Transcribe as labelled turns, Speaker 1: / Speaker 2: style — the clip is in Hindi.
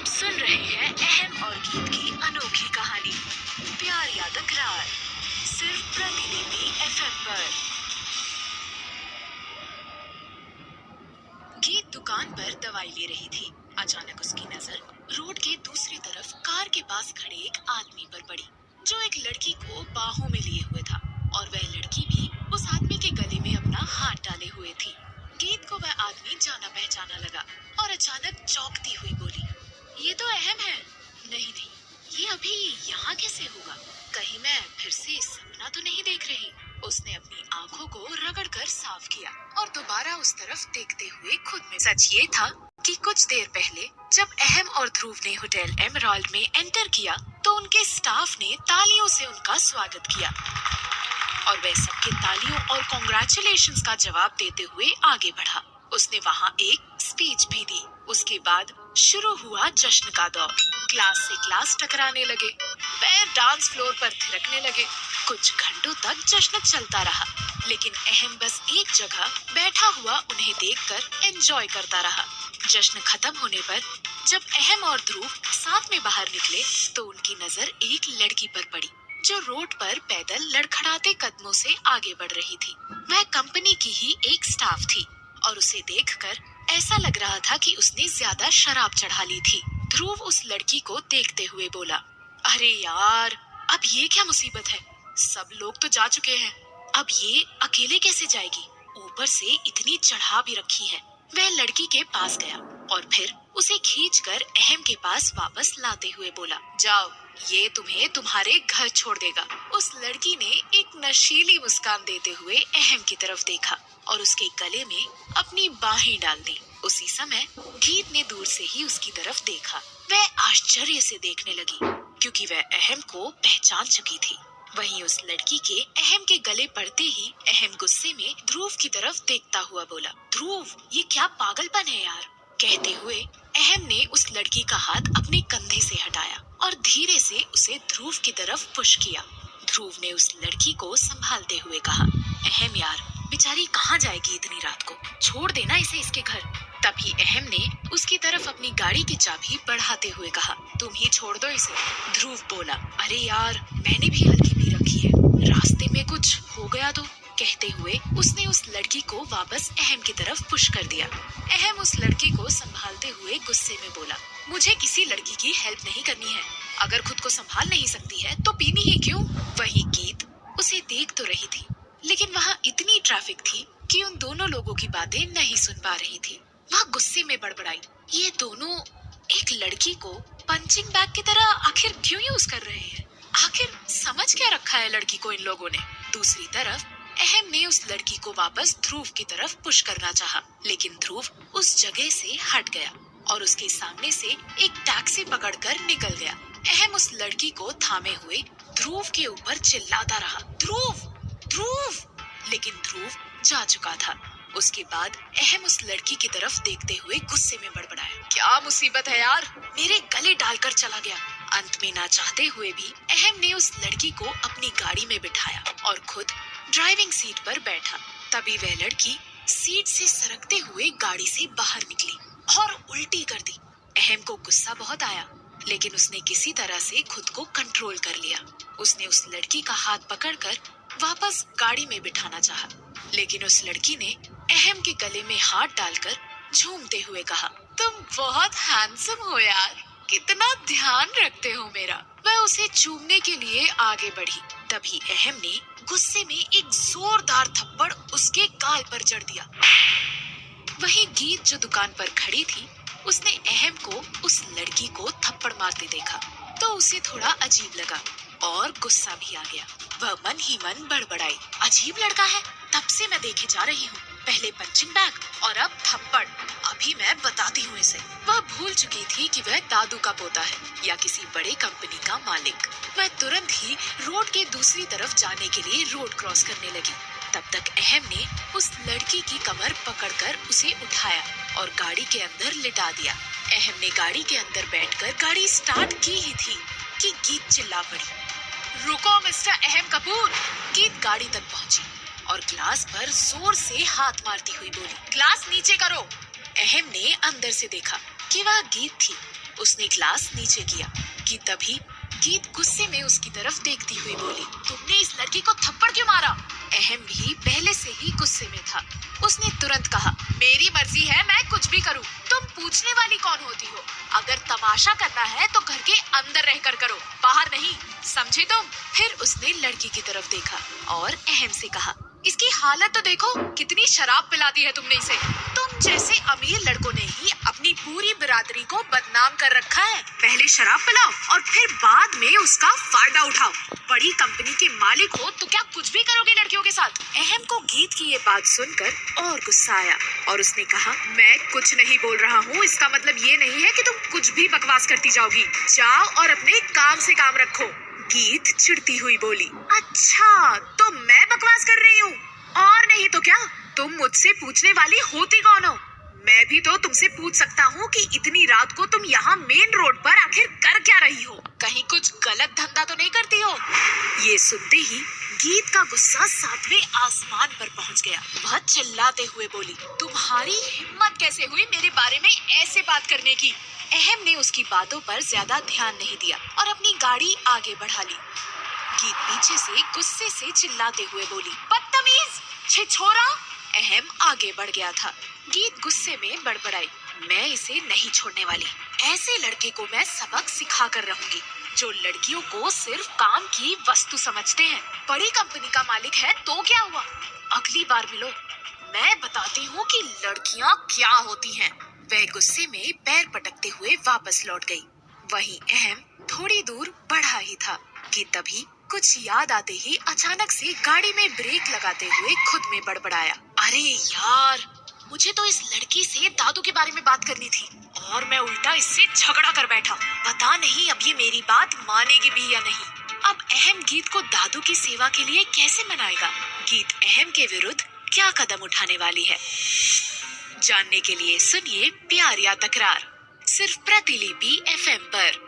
Speaker 1: आप सुन रहे हैं अहम और गीत की अनोखी कहानी प्यार या तकरार, सिर्फ प्रतिलिपि एफएम पर। गीत दुकान पर दवाई ले रही थी। अचानक उसकी नजर रोड के दूसरी तरफ कार के पास खड़े एक आदमी पर पड़ी, जो एक लड़की को बाहों में लिए हुए था और वह लड़की भी उस आदमी के गले में अपना हाथ डाले हुए थी। गीत को वह आदमी जाना पहचाना लगा और अचानक चौंकती हुई बोली, ये तो अहम है। नहीं नहीं, ये अभी यहाँ कैसे होगा? कहीं मैं फिर से सपना तो नहीं देख रही? उसने अपनी आंखों को रगड़कर साफ किया और दोबारा उस तरफ देखते हुए खुद में। सच ये था कि कुछ देर पहले जब अहम और ध्रुव ने होटल एमराल्ड में एंटर किया तो उनके स्टाफ ने तालियों से उनका स्वागत किया और वह सबके तालियों और कॉन्ग्रेचुलेशंस का जवाब देते हुए आगे बढ़ा। उसने वहाँ एक स्पीच भी दी। उसके बाद शुरू हुआ जश्न का दौर। क्लास से क्लास टकराने लगे, पैर डांस फ्लोर पर थिरकने लगे। कुछ घंटों तक जश्न चलता रहा, लेकिन अहम बस एक जगह बैठा हुआ उन्हें देखकर एंजॉय करता रहा। जश्न खत्म होने पर जब अहम और ध्रुव साथ में बाहर निकले तो उनकी नजर एक लड़की पर पड़ी, जो रोड पर पैदल लड़खड़ाते कदमों से आगे बढ़ रही थी। वह कंपनी की ही एक स्टाफ थी और उसे देखकर ऐसा लग रहा था कि उसने ज्यादा शराब चढ़ा ली थी। ध्रुव उस लड़की को देखते हुए बोला, अरे यार, अब ये क्या मुसीबत है? सब लोग तो जा चुके हैं, अब ये अकेले कैसे जाएगी? ऊपर से इतनी चढ़ा भी रखी है। वह लड़की के पास गया और फिर उसे खींचकर अहम के पास वापस लाते हुए बोला, जाओ, ये तुम्हें तुम्हारे घर छोड़ देगा। उस लड़की ने एक नशीली मुस्कान देते हुए अहम की तरफ देखा और उसके गले में अपनी बाहें डाल दी। उसी समय गीत ने दूर से ही उसकी तरफ देखा। वह आश्चर्य से देखने लगी क्योंकि वह अहम को पहचान चुकी थी। वहीं उस लड़की के अहम के गले पड़ते ही अहम गुस्से में ध्रुव की तरफ देखता हुआ बोला, ध्रुव, ये क्या पागलपन है यार? कहते हुए अहम ने उस लड़की का हाथ अपने कंधे से हटाया और धीरे से उसे ध्रुव की तरफ पुश किया। ध्रुव ने उस लड़की को संभालते हुए कहा, अहम यार, बेचारी कहाँ जाएगी इतनी रात को? छोड़ देना इसे इसके घर। तभी अहम ने उसकी तरफ अपनी गाड़ी की चाबी बढ़ाते हुए कहा, तुम ही छोड़ दो इसे। ध्रुव बोला, अरे यार, मैंने भी हल्की पी रखी है, रास्ते में कुछ हो गया तो? कहते हुए उसने उस लड़की को वापस अहम की तरफ पुश कर दिया। अहम उस लड़की को संभालते हुए गुस्से में बोला, मुझे किसी लड़की की हेल्प नहीं करनी है। अगर खुद को संभाल नहीं सकती है तो पीनी ही क्यों? वही गीत उसे देख तो रही थी, लेकिन वहाँ इतनी ट्रैफिक थी कि उन दोनों लोगों की बातें नहीं सुन पा रही थी। वह गुस्से में बड़बड़ाई, ये दोनों एक लड़की को पंचिंग बैग की तरह आखिर क्यों यूज कर रहे हैं? आखिर समझ क्या रखा है लड़की को इन लोगों ने? दूसरी तरफ अहम ने उस लड़की को वापस ध्रुव की तरफ पुश करना चाहा, लेकिन ध्रुव उस जगह से हट गया और उसके सामने से एक टैक्सी पकड़कर निकल गया। अहम उस लड़की को थामे हुए ध्रुव के ऊपर चिल्लाता रहा, ध्रुव, ध्रुव, लेकिन ध्रुव जा चुका था। उसके बाद अहम उस लड़की की तरफ देखते हुए गुस्से में बड़बड़ाया, क्या मुसीबत है यार, मेरे गले डालकर चला गया। अंत में ना चाहते हुए भी अहम ने उस लड़की को अपनी गाड़ी में बिठाया और खुद ड्राइविंग सीट पर बैठा। तभी वह लड़की सीट से सरकते हुए गाड़ी से बाहर निकली और उल्टी कर दी। अहम को गुस्सा बहुत आया, लेकिन उसने किसी तरह से खुद को कंट्रोल कर लिया। उसने उस लड़की का हाथ पकड़कर वापस गाड़ी में बिठाना चाहा, लेकिन उस लड़की ने अहम के गले में हाथ डालकर झूमते हुए कहा, तुम बहुत हैंडसम हो यार, कितना ध्यान रखते हो मेरा। वह उसे चूमने के लिए आगे बढ़ी। तभी अहम ने गुस्से में एक जोरदार थप्पड़ उसके गाल पर जड़ दिया। वही गीत जो दुकान पर खड़ी थी, उसने अहम को उस लड़की को थप्पड़ मारते देखा तो उसे थोड़ा अजीब लगा और गुस्सा भी आ गया। वह मन ही मन बड़बड़ाई, अजीब लड़का है, तब से मैं देखे जा रही हूँ, पहले पंचिंग बैग और अब थप्पड़, अभी मैं बताती हूँ इसे। वह भूल चुकी थी कि वह दादू का पोता है या किसी बड़े कंपनी का मालिक। वह तुरंत ही रोड के दूसरी तरफ जाने के लिए रोड क्रॉस करने लगी। तब तक अहम ने उस लड़की की कमर पकड़कर उसे उठाया और गाड़ी के अंदर लिटा दिया। अहम ने गाड़ी के अंदर बैठकर गाड़ी स्टार्ट की ही थी कि गीत चिल्ला पड़ी, रुको मिस्टर अहम कपूर। गीत गाड़ी तक पहुंची और ग्लास पर जोर से हाथ मारती हुई बोली, ग्लास नीचे करो। अहम ने अंदर से देखा कि वह गीत थी उसने ग्लास नीचे किया कि तभी गीत गुस्से में उसकी तरफ देखती हुई बोली, तुमने इस लड़की को थप्पड़ क्यों मारा? अहम भी पहले से ही गुस्से में था। उसने तुरंत कहा, मेरी मर्जी है, मैं कुछ भी करूं। तुम पूछने वाली कौन होती हो? अगर तमाशा करना है तो घर के अंदर रहकर करो, बाहर नहीं, समझे तुम? फिर उसने लड़की की तरफ देखा और अहम से कहा, इसकी हालत तो देखो, कितनी शराब पिला दी है तुमने इसे। तुम जैसे अमीर लड़कों ने ही अपनी पूरी बिरादरी को बदनाम कर रखा है। पहले शराब पिलाओ और फिर बाद में उसका फायदा उठाओ। बड़ी कंपनी के मालिक हो तो क्या कुछ भी करोगे लड़कियों के साथ? अहम को गीत की ये बात सुनकर और गुस्सा आया और उसने कहा, मैं कुछ नहीं बोल रहा हूँ, इसका मतलब ये नहीं है कि तुम कुछ भी बकवास करती जाओगी। जाओ और अपने काम से काम रखो। गीत चिढ़ती हुई बोली, अच्छा तो मैं बकवास कर रही हूँ? और नहीं तो क्या, तुम मुझसे पूछने वाली होती कौन हो? मैं भी तो तुमसे पूछ सकता हूँ कि इतनी रात को तुम यहाँ मेन रोड पर आखिर कर क्या रही हो? कहीं कुछ गलत धंधा तो नहीं करती हो? ये सुनते ही गीत का गुस्सा 7वें आसमान पर पहुँच गया। वह चिल्लाते हुए बोली, तुम्हारी हिम्मत कैसे हुई मेरे बारे में ऐसे बात करने की? अहम ने उसकी बातों पर ज्यादा ध्यान नहीं दिया और अपनी गाड़ी आगे बढ़ा ली। गीत पीछे से गुस्से से चिल्लाते हुए बोली, बदतमीज, छिछोरा। अहम आगे बढ़ गया था। गीत गुस्से में बड़बड़ाई, मैं इसे नहीं छोड़ने वाली। ऐसे लड़के को मैं सबक सिखा कर रहूंगी जो लड़कियों को सिर्फ काम की वस्तु समझते हैं। बड़ी कंपनी का मालिक है तो क्या हुआ, अगली बार मिलो, मैं बताती हूँ कि लड़कियाँ क्या होती हैं। वह गुस्से में पैर पटकते हुए वापस लौट गई। वहीं अहम थोड़ी दूर बढ़ा ही था कि तभी कुछ याद आते ही अचानक से गाड़ी में ब्रेक लगाते हुए खुद में बड़बड़ाया, अरे यार, मुझे तो इस लड़की से दादू के बारे में बात करनी थी और मैं उल्टा इससे झगड़ा कर बैठा। पता नहीं अब ये मेरी बात मानेगी भी या नहीं। अब अहम गीत को दादू की सेवा के लिए कैसे मनाएगा? गीत अहम के विरुद्ध क्या कदम उठाने वाली है? जानने के लिए सुनिए प्यार या तकरार, सिर्फ प्रतिलिपि FM पर।